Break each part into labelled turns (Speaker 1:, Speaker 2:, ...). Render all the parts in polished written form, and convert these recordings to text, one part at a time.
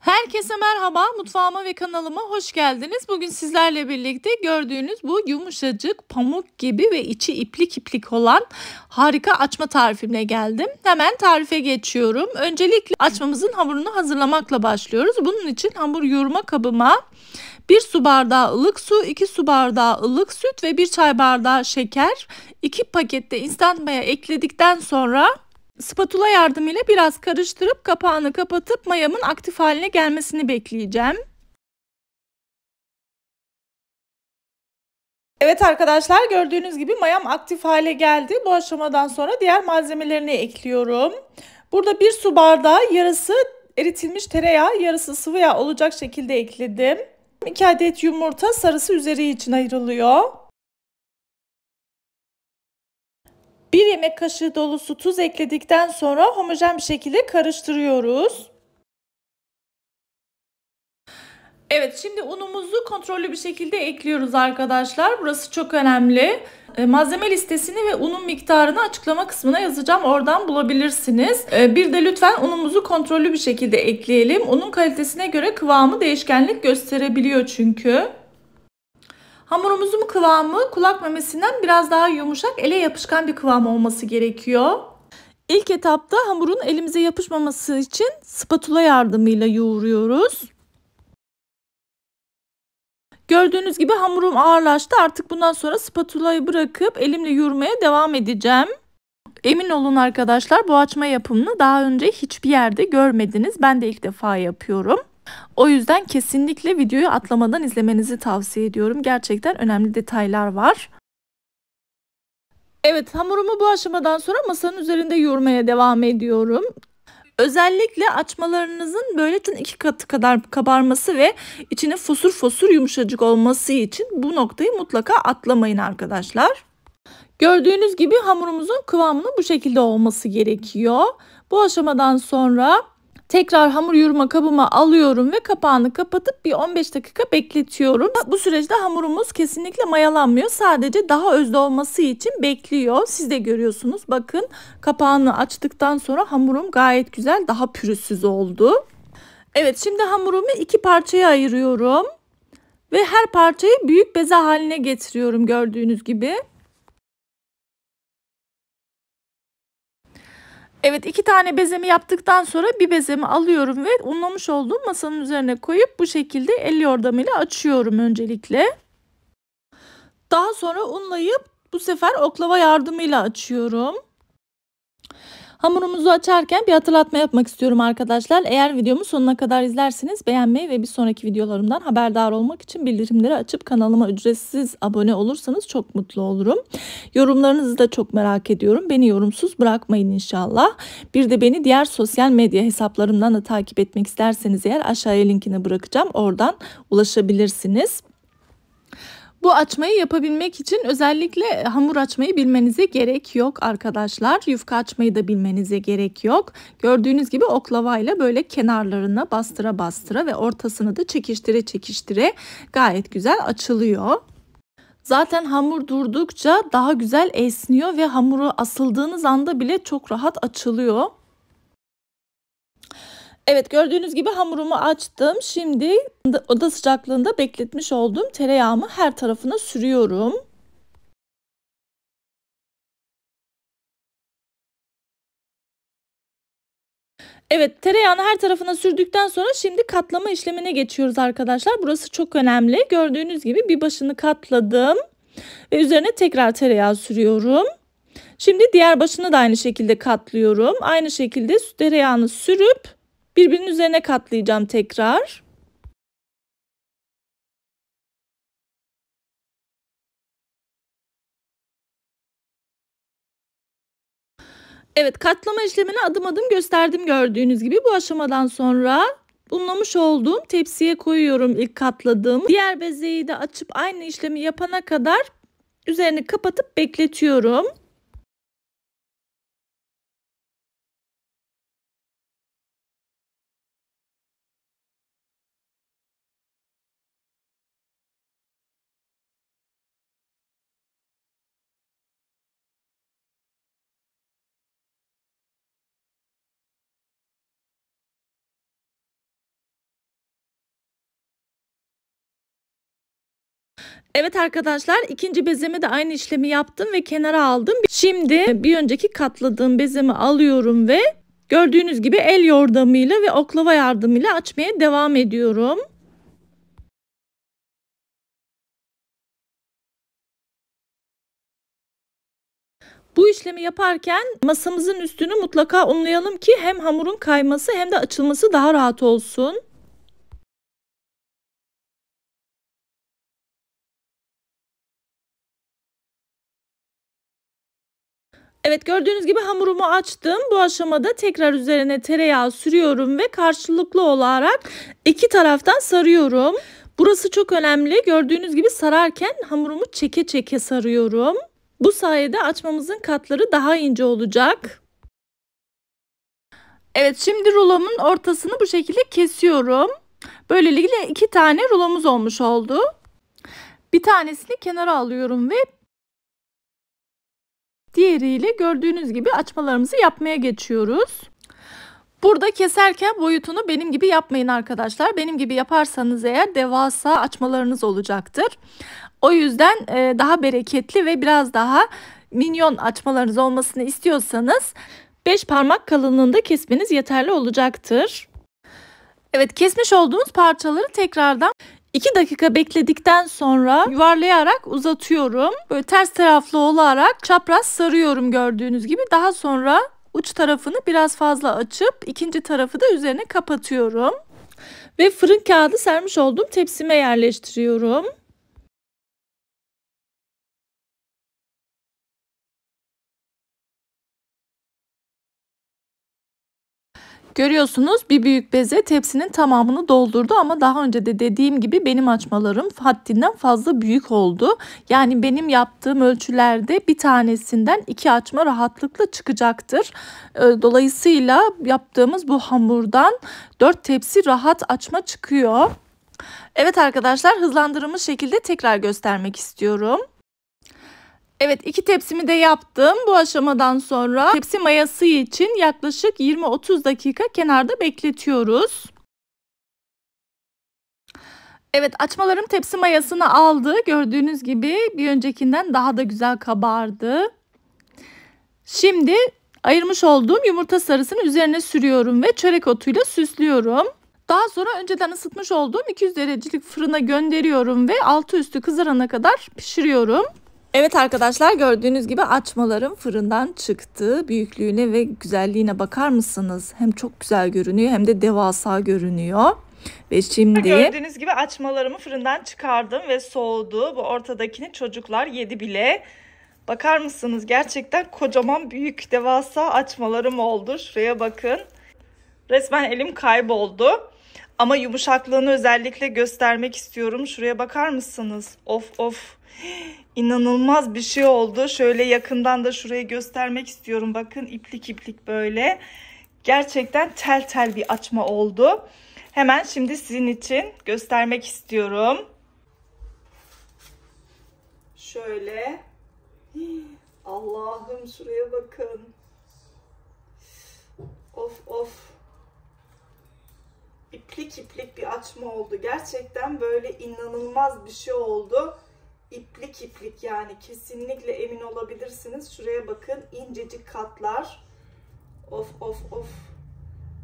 Speaker 1: Herkese merhaba, mutfağıma ve kanalıma hoş geldiniz. Bugün sizlerle birlikte gördüğünüz bu yumuşacık, pamuk gibi ve içi iplik iplik olan harika açma tarifimle geldim. Hemen tarife geçiyorum. Öncelikle açmamızın hamurunu hazırlamakla başlıyoruz. Bunun için hamur yoğurma kabıma 1 su bardağı ılık su, 2 su bardağı ılık süt ve 1 çay bardağı şeker, 2 pakette instant maya ekledikten sonra spatula yardımıyla biraz karıştırıp kapağını kapatıp mayamın aktif haline gelmesini bekleyeceğim. Evet arkadaşlar, gördüğünüz gibi mayam aktif hale geldi. Bu aşamadan sonra diğer malzemelerini ekliyorum. Burada 1 su bardağı yarısı eritilmiş tereyağı, yarısı sıvı yağ olacak şekilde ekledim. 2 adet yumurta sarısı üzeri için ayrılıyor. 1 yemek kaşığı dolusu tuz ekledikten sonra homojen bir şekilde karıştırıyoruz. Evet, şimdi unumuzu kontrollü bir şekilde ekliyoruz arkadaşlar. Burası çok önemli. Malzeme listesini ve unun miktarını açıklama kısmına yazacağım. Oradan bulabilirsiniz. Bir de lütfen unumuzu kontrollü bir şekilde ekleyelim. Unun kalitesine göre kıvamı değişkenlik gösterebiliyor çünkü. Hamurumuzun kıvamı kulak memesinden biraz daha yumuşak, ele yapışkan bir kıvam olması gerekiyor. İlk etapta hamurun elimize yapışmaması için spatula yardımıyla yoğuruyoruz. Gördüğünüz gibi hamurum ağırlaştı. Artık bundan sonra spatulayı bırakıp elimle yoğurmaya devam edeceğim. Emin olun arkadaşlar, bu açma yapımını daha önce hiçbir yerde görmediniz. Ben de ilk defa yapıyorum. O yüzden kesinlikle videoyu atlamadan izlemenizi tavsiye ediyorum. Gerçekten önemli detaylar var. Evet, hamurumu bu aşamadan sonra masanın üzerinde yoğurmaya devam ediyorum. Özellikle açmalarınızın böyle 2 katı kadar kabarması ve içine fosur fosur yumuşacık olması için bu noktayı mutlaka atlamayın arkadaşlar. Gördüğünüz gibi hamurumuzun kıvamının bu şekilde olması gerekiyor. Bu aşamadan sonra tekrar hamur yoğurma kabıma alıyorum ve kapağını kapatıp bir 15 dakika bekletiyorum. Bu süreçte hamurumuz kesinlikle mayalanmıyor. Sadece daha özlü olması için bekliyor. Siz de görüyorsunuz. Bakın, kapağını açtıktan sonra hamurum gayet güzel, daha pürüzsüz oldu. Evet, şimdi hamurumu 2 parçaya ayırıyorum. Ve her parçayı büyük beze haline getiriyorum gördüğünüz gibi. Evet, 2 tane bezemi yaptıktan sonra bir bezemi alıyorum ve unlamış olduğum masanın üzerine koyup bu şekilde el yordamıyla açıyorum öncelikle. Daha sonra unlayıp bu sefer oklava yardımıyla açıyorum. Hamurumuzu açarken bir hatırlatma yapmak istiyorum arkadaşlar. Eğer videomu sonuna kadar izlerseniz beğenmeyi ve bir sonraki videolarımdan haberdar olmak için bildirimleri açıp kanalıma ücretsiz abone olursanız çok mutlu olurum. Yorumlarınızı da çok merak ediyorum. Beni yorumsuz bırakmayın inşallah. Bir de beni diğer sosyal medya hesaplarımdan da takip etmek isterseniz eğer aşağıya linkini bırakacağım. Oradan ulaşabilirsiniz. Bu açmayı yapabilmek için özellikle hamur açmayı bilmenize gerek yok arkadaşlar. Yufka açmayı da bilmenize gerek yok. Gördüğünüz gibi oklavayla böyle kenarlarına bastıra bastıra ve ortasını da çekiştire çekiştire gayet güzel açılıyor. Zaten hamur durdukça daha güzel esniyor ve hamuru asıldığınız anda bile çok rahat açılıyor. Evet, gördüğünüz gibi hamurumu açtım. Şimdi oda sıcaklığında bekletmiş olduğum tereyağımı her tarafına sürüyorum. Evet, tereyağını her tarafına sürdükten sonra şimdi katlama işlemine geçiyoruz arkadaşlar. Burası çok önemli. Gördüğünüz gibi bir başını katladım ve üzerine tekrar tereyağı sürüyorum. Şimdi diğer başını da aynı şekilde katlıyorum. Aynı şekilde tereyağını sürüp birbirinin üzerine katlayacağım tekrar. Evet, katlama işlemini adım adım gösterdim gördüğünüz gibi. Bu aşamadan sonra unlamış olduğum tepsiye koyuyorum ilk katladığım. Diğer bezeyi de açıp aynı işlemi yapana kadar üzerini kapatıp bekletiyorum. Evet arkadaşlar, ikinci bezeme de aynı işlemi yaptım ve kenara aldım. Şimdi bir önceki katladığım bezemi alıyorum ve gördüğünüz gibi el yordamıyla ve oklava yardımıyla açmaya devam ediyorum. Bu işlemi yaparken masamızın üstünü mutlaka unlayalım ki hem hamurun kayması hem de açılması daha rahat olsun. Evet, gördüğünüz gibi hamurumu açtım. Bu aşamada tekrar üzerine tereyağı sürüyorum ve karşılıklı olarak iki taraftan sarıyorum. Burası çok önemli. Gördüğünüz gibi sararken hamurumu çeke çeke sarıyorum. Bu sayede açmamızın katları daha ince olacak. Evet, şimdi rulomun ortasını bu şekilde kesiyorum. Böylelikle iki tane rulomuz olmuş oldu. Bir tanesini kenara alıyorum ve diğeriyle gördüğünüz gibi açmalarımızı yapmaya geçiyoruz. Burada keserken boyutunu benim gibi yapmayın arkadaşlar. Benim gibi yaparsanız eğer devasa açmalarınız olacaktır. O yüzden daha bereketli ve biraz daha minyon açmalarınız olmasını istiyorsanız 5 parmak kalınlığında kesmeniz yeterli olacaktır. Evet, kesmiş olduğumuz parçaları tekrardan 2 dakika bekledikten sonra yuvarlayarak uzatıyorum. Böyle ters taraflı olarak çapraz sarıyorum gördüğünüz gibi. Daha sonra uç tarafını biraz fazla açıp ikinci tarafı da üzerine kapatıyorum. Ve fırın kağıdı sermiş olduğum tepsime yerleştiriyorum. Görüyorsunuz, bir büyük beze tepsinin tamamını doldurdu ama daha önce de dediğim gibi benim açmalarım haddinden fazla büyük oldu. Yani benim yaptığım ölçülerde bir tanesinden 2 açma rahatlıkla çıkacaktır. Dolayısıyla yaptığımız bu hamurdan 4 tepsi rahat açma çıkıyor. Evet arkadaşlar, hızlandırılmış şekilde tekrar göstermek istiyorum. Evet, 2 tepsimi de yaptım. Bu aşamadan sonra tepsi mayası için yaklaşık 20-30 dakika kenarda bekletiyoruz. Evet, açmalarım tepsi mayasını aldı. Gördüğünüz gibi bir öncekinden daha da güzel kabardı. Şimdi ayırmış olduğum yumurta sarısını üzerine sürüyorum ve çörek otuyla süslüyorum. Daha sonra önceden ısıtmış olduğum 200 derecelik fırına gönderiyorum ve altı üstü kızarana kadar pişiriyorum. Evet arkadaşlar, gördüğünüz gibi açmalarım fırından çıktı. Büyüklüğüne ve güzelliğine bakar mısınız? Hem çok güzel görünüyor hem de devasa görünüyor. Ve şimdi gördüğünüz gibi açmalarımı fırından çıkardım ve soğudu. Bu ortadakini çocuklar yedi bile. Bakar mısınız? Gerçekten kocaman büyük devasa açmalarım oldu. Şuraya bakın. Resmen elim kayboldu. Ama yumuşaklığını özellikle göstermek istiyorum. Şuraya bakar mısınız? Of of. İnanılmaz bir şey oldu. Şöyle yakından da şurayı göstermek istiyorum. Bakın, iplik iplik böyle. Gerçekten tel tel bir açma oldu. Hemen şimdi sizin için göstermek istiyorum. Şöyle. Allah'ım, şuraya bakın. Of of. İplik iplik bir açma oldu. Gerçekten böyle inanılmaz bir şey oldu. İplik iplik, yani kesinlikle emin olabilirsiniz. Şuraya bakın, incecik katlar. Of of of.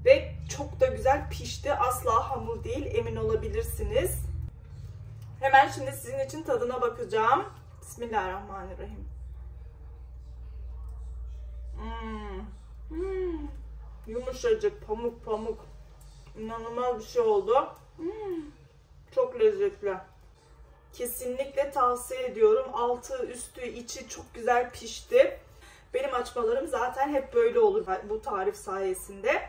Speaker 1: Ve çok da güzel pişti. Asla hamur değil, emin olabilirsiniz. Hemen şimdi sizin için tadına bakacağım. Bismillahirrahmanirrahim. Yumuşacık, pamuk pamuk. İnanılmaz bir şey oldu. Çok lezzetli. Kesinlikle tavsiye ediyorum. Altı, üstü, içi çok güzel pişti. Benim açmalarım zaten hep böyle olur bu tarif sayesinde.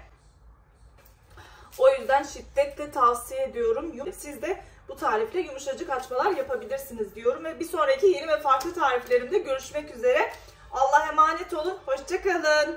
Speaker 1: O yüzden şiddetle tavsiye ediyorum. Siz de bu tarifle yumuşacık açmalar yapabilirsiniz diyorum. Ve bir sonraki yeni ve farklı tariflerimde görüşmek üzere. Allah'a emanet olun. Hoşça kalın.